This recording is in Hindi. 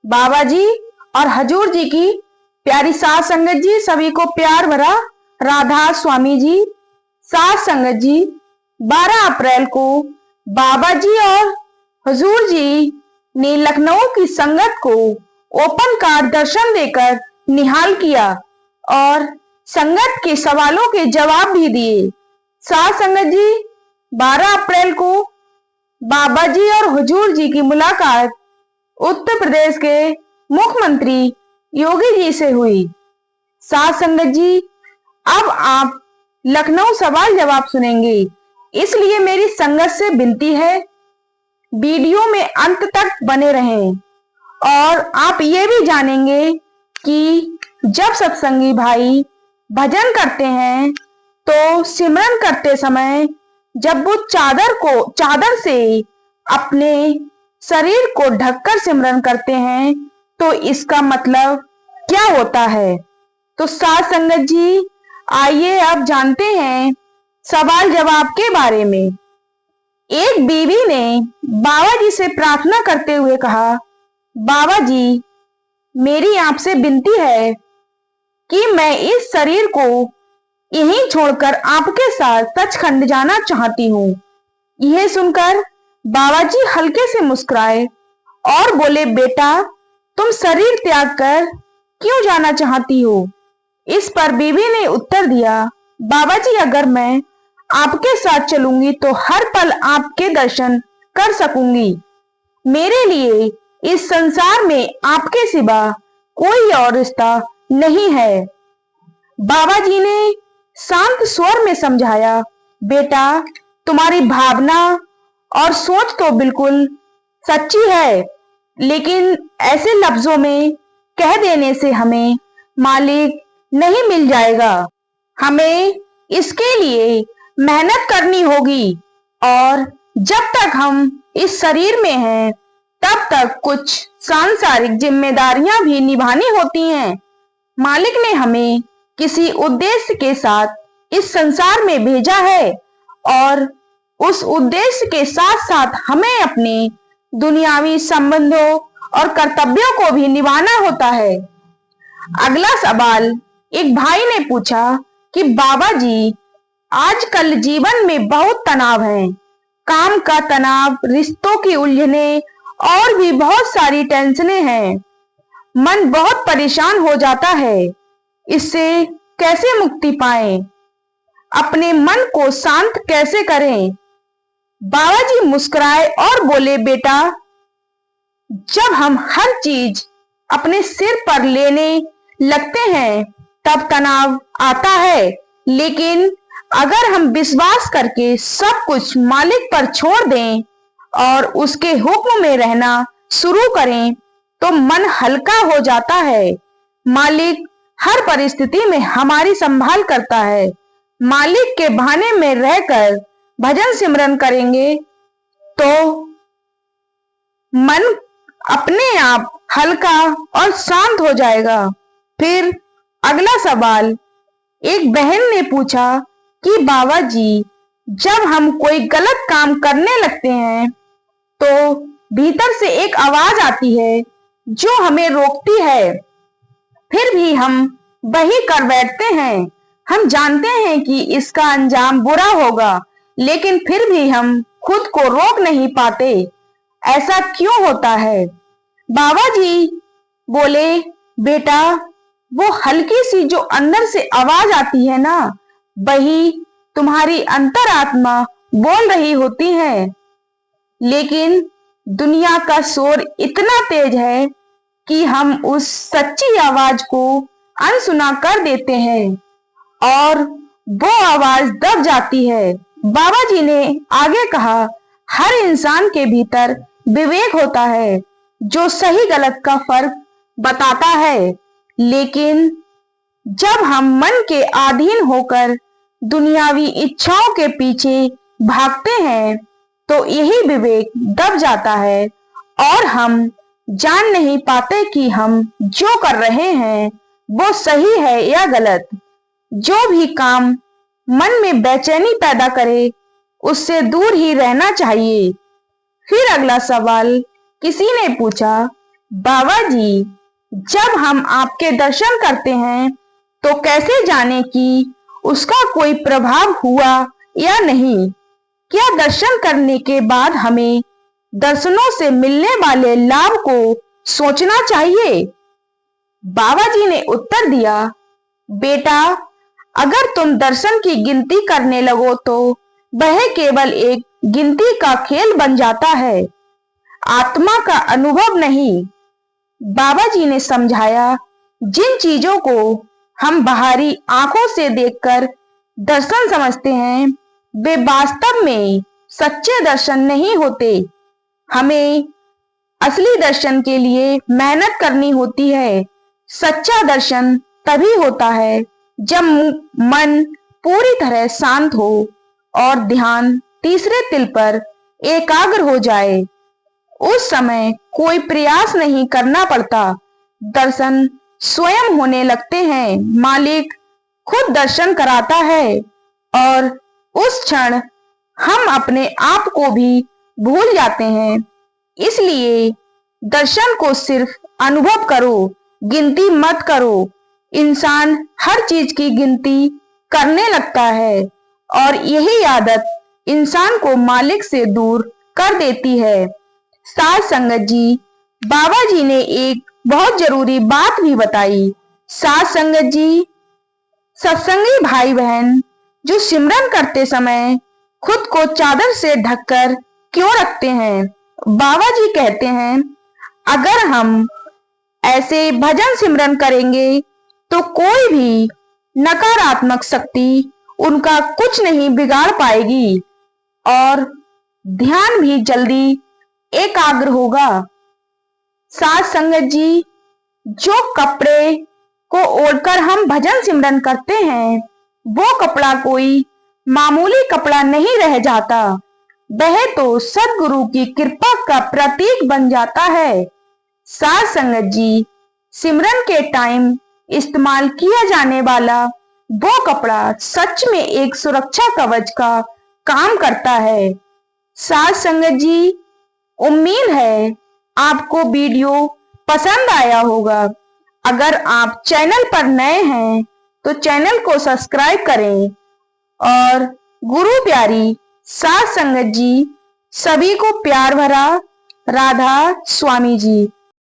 बाबा जी और हजूर जी की प्यारी साध संगत जी, सभी को प्यार भरा राधा स्वामी जी। साध संगत जी, 12 अप्रैल को बाबा जी और हजूर जी ने लखनऊ की संगत को ओपन कार दर्शन देकर निहाल किया और संगत के सवालों के जवाब भी दिए। साध संगत जी, 12 अप्रैल को बाबा जी और हुजूर जी की मुलाकात उत्तर प्रदेश के मुख्यमंत्री योगी जी से हुई। साथ संगत जी, अब आप लखनऊ सवाल जवाब सुनेंगे, इसलिए मेरी संगत से विनती है वीडियो में अंत तक बने रहें। और आप ये भी जानेंगे कि जब सत्संगी भाई भजन करते हैं तो सिमरन करते समय जब वो चादर से अपने शरीर को ढककर सिमरन करते हैं तो इसका मतलब क्या होता है। तो साध संगत जी, आइए अब जानते हैं सवाल जवाब के बारे में। एक बीवी ने बाबा जी से प्रार्थना करते हुए कहा, बाबा जी, मेरी आपसे विनती है कि मैं इस शरीर को यहीं छोड़कर आपके साथ सचखंड जाना चाहती हूँ। यह सुनकर बाबा जी हल्के से मुस्कुराए और बोले, बेटा, तुम शरीर त्याग कर क्यों जाना चाहती हो। इस पर बीवी ने उत्तर दिया, बाबा जी, अगर मैं आपके साथ चलूंगी तो हर पल आपके दर्शन कर सकूंगी। मेरे लिए इस संसार में आपके सिवा कोई और रिश्ता नहीं है। बाबा जी ने शांत स्वर में समझाया, बेटा, तुम्हारी भावना और सोच तो बिल्कुल सच्ची है, लेकिन ऐसे लफ्जों में कह देने से हमें मालिक नहीं मिल जाएगा। हमें इसके लिए मेहनत करनी होगी और जब तक हम इस शरीर में हैं तब तक कुछ सांसारिक जिम्मेदारियां भी निभानी होती हैं। मालिक ने हमें किसी उद्देश्य के साथ इस संसार में भेजा है और उस उद्देश्य के साथ साथ हमें अपने दुनियावी संबंधों और कर्तव्यों को भी निभाना होता है। अगला सवाल एक भाई ने पूछा कि बाबा जी, आजकल जीवन में बहुत तनाव है, काम का तनाव, रिश्तों की उलझने और भी बहुत सारी टेंशनें हैं। मन बहुत परेशान हो जाता है, इससे कैसे मुक्ति पाएं? अपने मन को शांत कैसे करें? बाबा जी मुस्कुराए और बोले, बेटा, जब हम हर चीज अपने सिर पर लेने लगते हैं तब तनाव आता है, लेकिन अगर हम विश्वास करके सब कुछ मालिक पर छोड़ दें और उसके हुक्म में रहना शुरू करें तो मन हल्का हो जाता है। मालिक हर परिस्थिति में हमारी संभाल करता है। मालिक के बहाने में रहकर भजन सिमरन करेंगे तो मन अपने आप हल्का और शांत हो जाएगा। फिर अगला सवाल एक बहन ने पूछा कि बाबा जी, जब हम कोई गलत काम करने लगते हैं तो भीतर से एक आवाज आती है जो हमें रोकती है, फिर भी हम वही कर बैठते हैं। हम जानते हैं कि इसका अंजाम बुरा होगा, लेकिन फिर भी हम खुद को रोक नहीं पाते। ऐसा क्यों होता है? बाबा जी बोले, बेटा, वो हल्की सी जो अंदर से आवाज आती है ना, वही तुम्हारी अंतरात्मा बोल रही होती है। लेकिन दुनिया का शोर इतना तेज है कि हम उस सच्ची आवाज को अनसुना कर देते हैं और वो आवाज दब जाती है। बाबा जी ने आगे कहा, हर इंसान के भीतर विवेक होता है जो सही गलत का फर्क बताता है, लेकिन जब हम मन के अधीन होकर दुनियावी इच्छाओं के पीछे भागते हैं तो यही विवेक दब जाता है और हम जान नहीं पाते कि हम जो कर रहे हैं वो सही है या गलत। जो भी काम मन में बेचैनी पैदा करे उससे दूर ही रहना चाहिए। फिर अगला सवाल किसी ने पूछा, बाबा जी, जब हम आपके दर्शन करते हैं तो कैसे जाने कि उसका कोई प्रभाव हुआ या नहीं? क्या दर्शन करने के बाद हमें दर्शनों से मिलने वाले लाभ को सोचना चाहिए? बाबा जी ने उत्तर दिया, बेटा, अगर तुम दर्शन की गिनती करने लगो तो वह केवल एक गिनती का खेल बन जाता है, आत्मा का अनुभव नहीं। बाबा जी ने समझाया, जिन चीजों को हम बाहरी आंखों से देखकर दर्शन समझते हैं, वे वास्तव में सच्चे दर्शन नहीं होते। हमें असली दर्शन के लिए मेहनत करनी होती है। सच्चा दर्शन तभी होता है जब मन पूरी तरह शांत हो और ध्यान तीसरे तिल पर एकाग्र हो जाए। उस समय कोई प्रयास नहीं करना पड़ता, दर्शन स्वयं होने लगते हैं। मालिक खुद दर्शन कराता है और उस क्षण हम अपने आप को भी भूल जाते हैं। इसलिए दर्शन को सिर्फ अनुभव करो, गिनती मत करो। इंसान हर चीज की गिनती करने लगता है और यही आदत इंसान को मालिक से दूर कर देती है। साध संगत जी, बाबा जी ने एक बहुत जरूरी बात भी बताई। साध संगत जी, सत्संगी भाई बहन जो सिमरन करते समय खुद को चादर से ढककर क्यों रखते हैं? बाबा जी कहते हैं, अगर हम ऐसे भजन सिमरन करेंगे तो कोई भी नकारात्मक शक्ति उनका कुछ नहीं बिगाड़ पाएगी और ध्यान भी जल्दी एकाग्र होगा। साध संगत जी, जो कपड़े को ओढ़कर हम भजन सिमरन करते हैं, वो कपड़ा कोई मामूली कपड़ा नहीं रह जाता, वह तो सदगुरु की कृपा का प्रतीक बन जाता है। साध संगत जी, सिमरन के टाइम इस्तेमाल किया जाने वाला वो कपड़ा सच में एक सुरक्षा कवच का काम करता है। साध संगत जी, उम्मीद है आपको वीडियो पसंद आया होगा। अगर आप चैनल पर नए हैं तो चैनल को सब्सक्राइब करें और गुरु प्यारी साध संगत जी सभी को प्यार भरा राधा स्वामी जी।